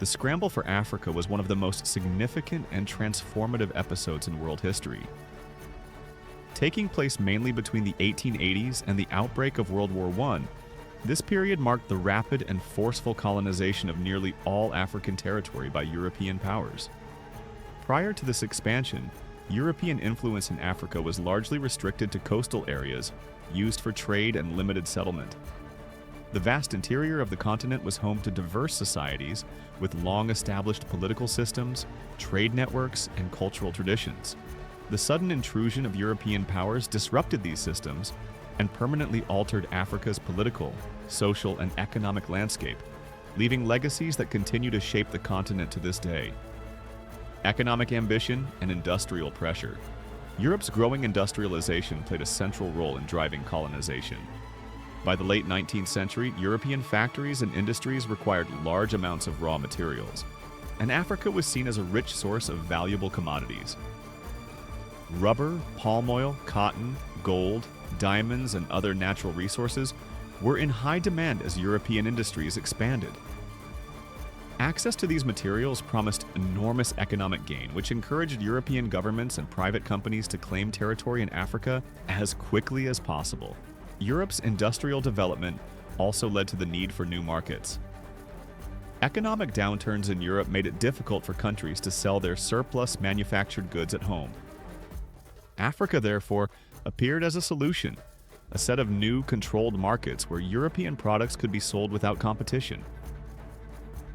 The scramble for Africa was one of the most significant and transformative episodes in world history. Taking place mainly between the 1880s and the outbreak of World War I, this period marked the rapid and forceful colonization of nearly all African territory by European powers. Prior to this expansion, European influence in Africa was largely restricted to coastal areas used for trade and limited settlement. The vast interior of the continent was home to diverse societies with long-established political systems, trade networks, and cultural traditions. The sudden intrusion of European powers disrupted these systems and permanently altered Africa's political, social, and economic landscape, leaving legacies that continue to shape the continent to this day. Economic ambition and industrial pressure. Europe's growing industrialization played a central role in driving colonization. By the late 19th century, European factories and industries required large amounts of raw materials, and Africa was seen as a rich source of valuable commodities. Rubber, palm oil, cotton, gold, diamonds, and other natural resources were in high demand as European industries expanded. Access to these materials promised enormous economic gain, which encouraged European governments and private companies to claim territory in Africa as quickly as possible. Europe's industrial development also led to the need for new markets. Economic downturns in Europe made it difficult for countries to sell their surplus manufactured goods at home. Africa, therefore, appeared as a solution, a set of new, controlled markets where European products could be sold without competition.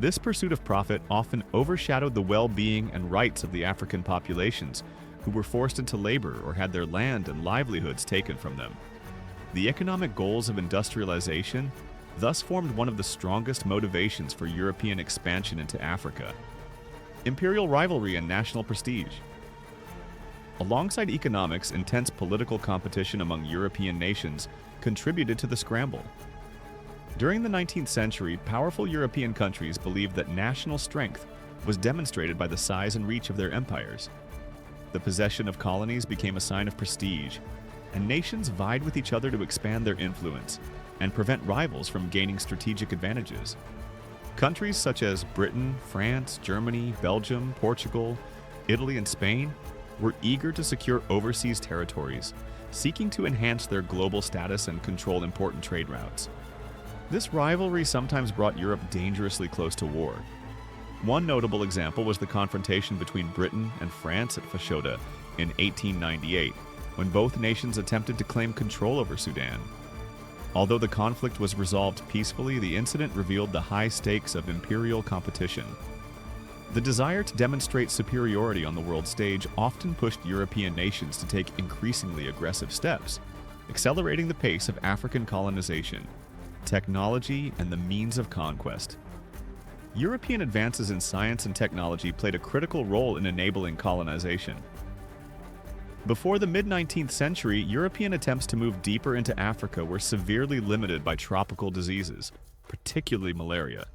This pursuit of profit often overshadowed the well-being and rights of the African populations, who were forced into labor or had their land and livelihoods taken from them. The economic goals of industrialization thus formed one of the strongest motivations for European expansion into Africa. Imperial rivalry and national prestige. Alongside economics, intense political competition among European nations contributed to the scramble. During the 19th century, powerful European countries believed that national strength was demonstrated by the size and reach of their empires. The possession of colonies became a sign of prestige, and nations vied with each other to expand their influence and prevent rivals from gaining strategic advantages. Countries such as Britain, France, Germany, Belgium, Portugal, Italy, and Spain were eager to secure overseas territories, seeking to enhance their global status and control important trade routes. This rivalry sometimes brought Europe dangerously close to war. One notable example was the confrontation between Britain and France at Fashoda in 1898, when both nations attempted to claim control over Sudan. Although the conflict was resolved peacefully, the incident revealed the high stakes of imperial competition. The desire to demonstrate superiority on the world stage often pushed European nations to take increasingly aggressive steps, accelerating the pace of African colonization, technology, and the means of conquest. European advances in science and technology played a critical role in enabling colonization. Before the mid-19th century, European attempts to move deeper into Africa were severely limited by tropical diseases, particularly malaria.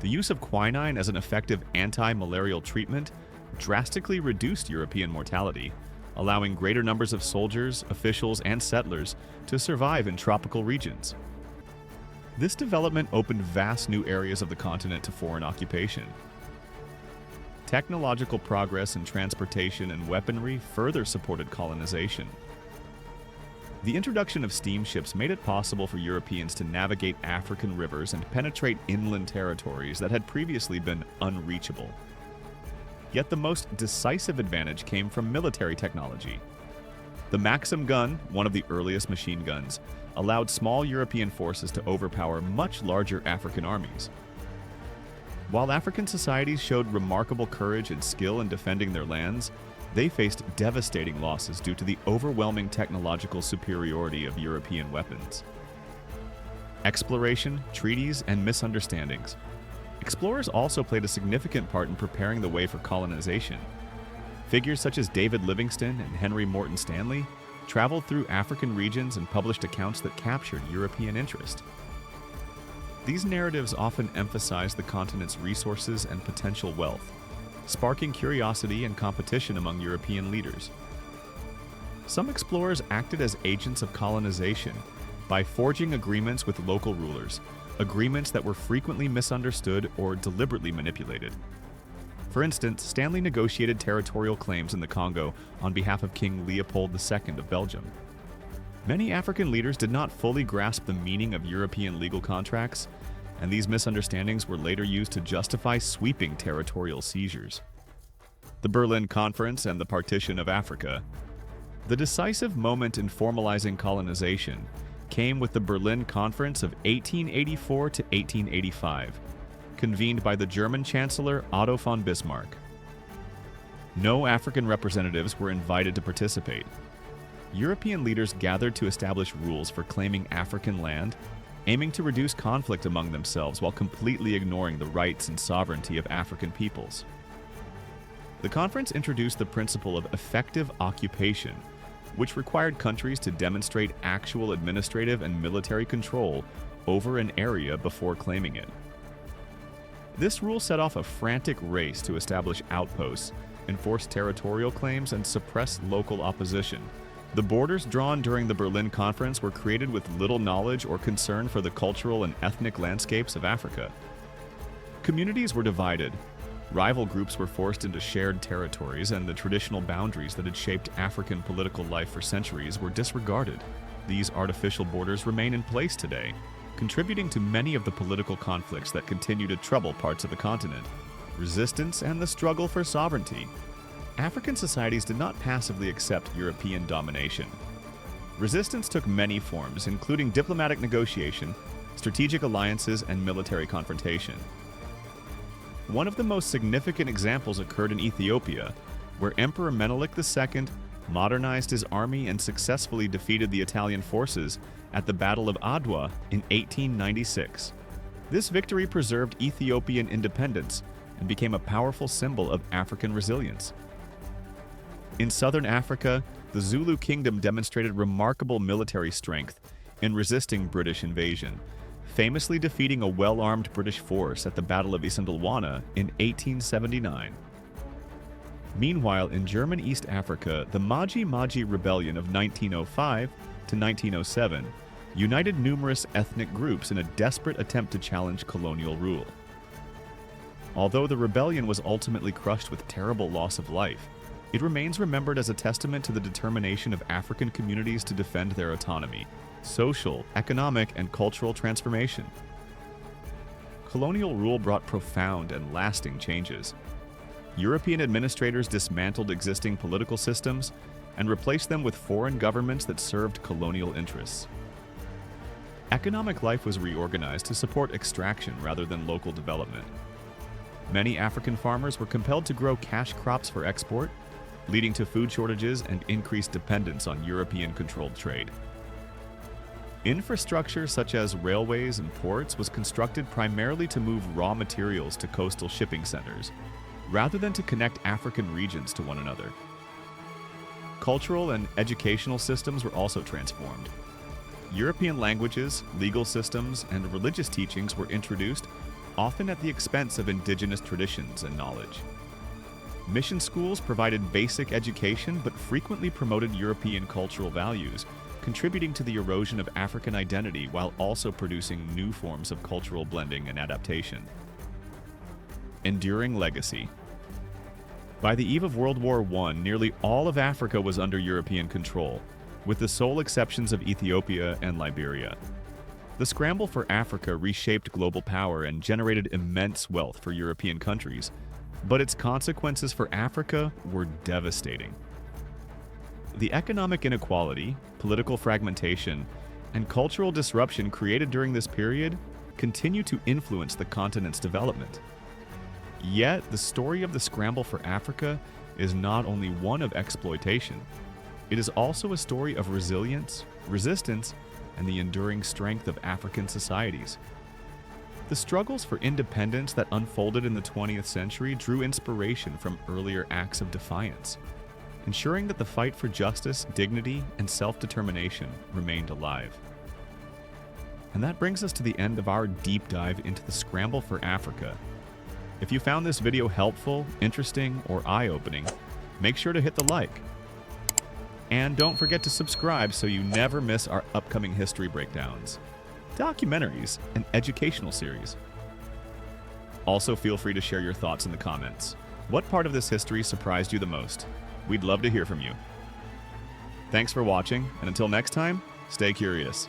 The use of quinine as an effective anti-malarial treatment drastically reduced European mortality, allowing greater numbers of soldiers, officials, and settlers to survive in tropical regions. This development opened vast new areas of the continent to foreign occupation. Technological progress in transportation and weaponry further supported colonization. The introduction of steamships made it possible for Europeans to navigate African rivers and penetrate inland territories that had previously been unreachable. Yet the most decisive advantage came from military technology. The Maxim gun, one of the earliest machine guns, allowed small European forces to overpower much larger African armies. While African societies showed remarkable courage and skill in defending their lands, they faced devastating losses due to the overwhelming technological superiority of European weapons. Exploration, treaties, and misunderstandings. Explorers also played a significant part in preparing the way for colonization. Figures such as David Livingstone and Henry Morton Stanley traveled through African regions and published accounts that captured European interest. These narratives often emphasized the continent's resources and potential wealth, sparking curiosity and competition among European leaders. Some explorers acted as agents of colonization by forging agreements with local rulers, agreements that were frequently misunderstood or deliberately manipulated. For instance, Stanley negotiated territorial claims in the Congo on behalf of King Leopold II of Belgium. Many African leaders did not fully grasp the meaning of European legal contracts, and these misunderstandings were later used to justify sweeping territorial seizures. The Berlin Conference and the partition of Africa. The decisive moment in formalizing colonization came with the Berlin Conference of 1884 to 1885, convened by the German Chancellor Otto von Bismarck. No African representatives were invited to participate. European leaders gathered to establish rules for claiming African land, aiming to reduce conflict among themselves while completely ignoring the rights and sovereignty of African peoples. The conference introduced the principle of effective occupation, which required countries to demonstrate actual administrative and military control over an area before claiming it. This rule set off a frantic race to establish outposts, enforce territorial claims, and suppress local opposition. The borders drawn during the Berlin Conference were created with little knowledge or concern for the cultural and ethnic landscapes of Africa. Communities were divided. Rival groups were forced into shared territories, and the traditional boundaries that had shaped African political life for centuries were disregarded. These artificial borders remain in place today, contributing to many of the political conflicts that continue to trouble parts of the continent. Resistance and the struggle for sovereignty. African societies did not passively accept European domination. Resistance took many forms, including diplomatic negotiation, strategic alliances, and military confrontation. One of the most significant examples occurred in Ethiopia, where Emperor Menelik II modernized his army and successfully defeated the Italian forces at the Battle of Adwa in 1896. This victory preserved Ethiopian independence and became a powerful symbol of African resilience. In southern Africa, the Zulu kingdom demonstrated remarkable military strength in resisting British invasion, famously defeating a well-armed British force at the Battle of Isandlwana in 1879. Meanwhile, in German East Africa, the Maji Maji rebellion of 1905 to 1907 united numerous ethnic groups in a desperate attempt to challenge colonial rule. Although the rebellion was ultimately crushed with terrible loss of life, it remains remembered as a testament to the determination of African communities to defend their autonomy, social, economic, and cultural transformation. Colonial rule brought profound and lasting changes. European administrators dismantled existing political systems and replaced them with foreign governments that served colonial interests. Economic life was reorganized to support extraction rather than local development. Many African farmers were compelled to grow cash crops for export, leading to food shortages and increased dependence on European-controlled trade. Infrastructure such as railways and ports was constructed primarily to move raw materials to coastal shipping centers, rather than to connect African regions to one another. Cultural and educational systems were also transformed. European languages, legal systems, and religious teachings were introduced, often at the expense of indigenous traditions and knowledge. Mission schools provided basic education but frequently promoted European cultural values, contributing to the erosion of African identity while also producing new forms of cultural blending and adaptation. Enduring legacy. By the eve of World War I, nearly all of Africa was under European control, with the sole exceptions of Ethiopia and Liberia. The scramble for Africa reshaped global power and generated immense wealth for European countries, but its consequences for Africa were devastating. The economic inequality, political fragmentation, and cultural disruption created during this period continue to influence the continent's development. Yet, the story of the scramble for Africa is not only one of exploitation, it is also a story of resilience, resistance, and the enduring strength of African societies. The struggles for independence that unfolded in the 20th century drew inspiration from earlier acts of defiance, ensuring that the fight for justice, dignity, and self-determination remained alive. And that brings us to the end of our deep dive into the scramble for Africa. If you found this video helpful, interesting, or eye-opening, make sure to hit the like. And don't forget to subscribe so you never miss our upcoming history breakdowns. documentaries, and educational series. Also, feel free to share your thoughts in the comments. What part of this history surprised you the most? We'd love to hear from you. Thanks for watching, and until next time, stay curious.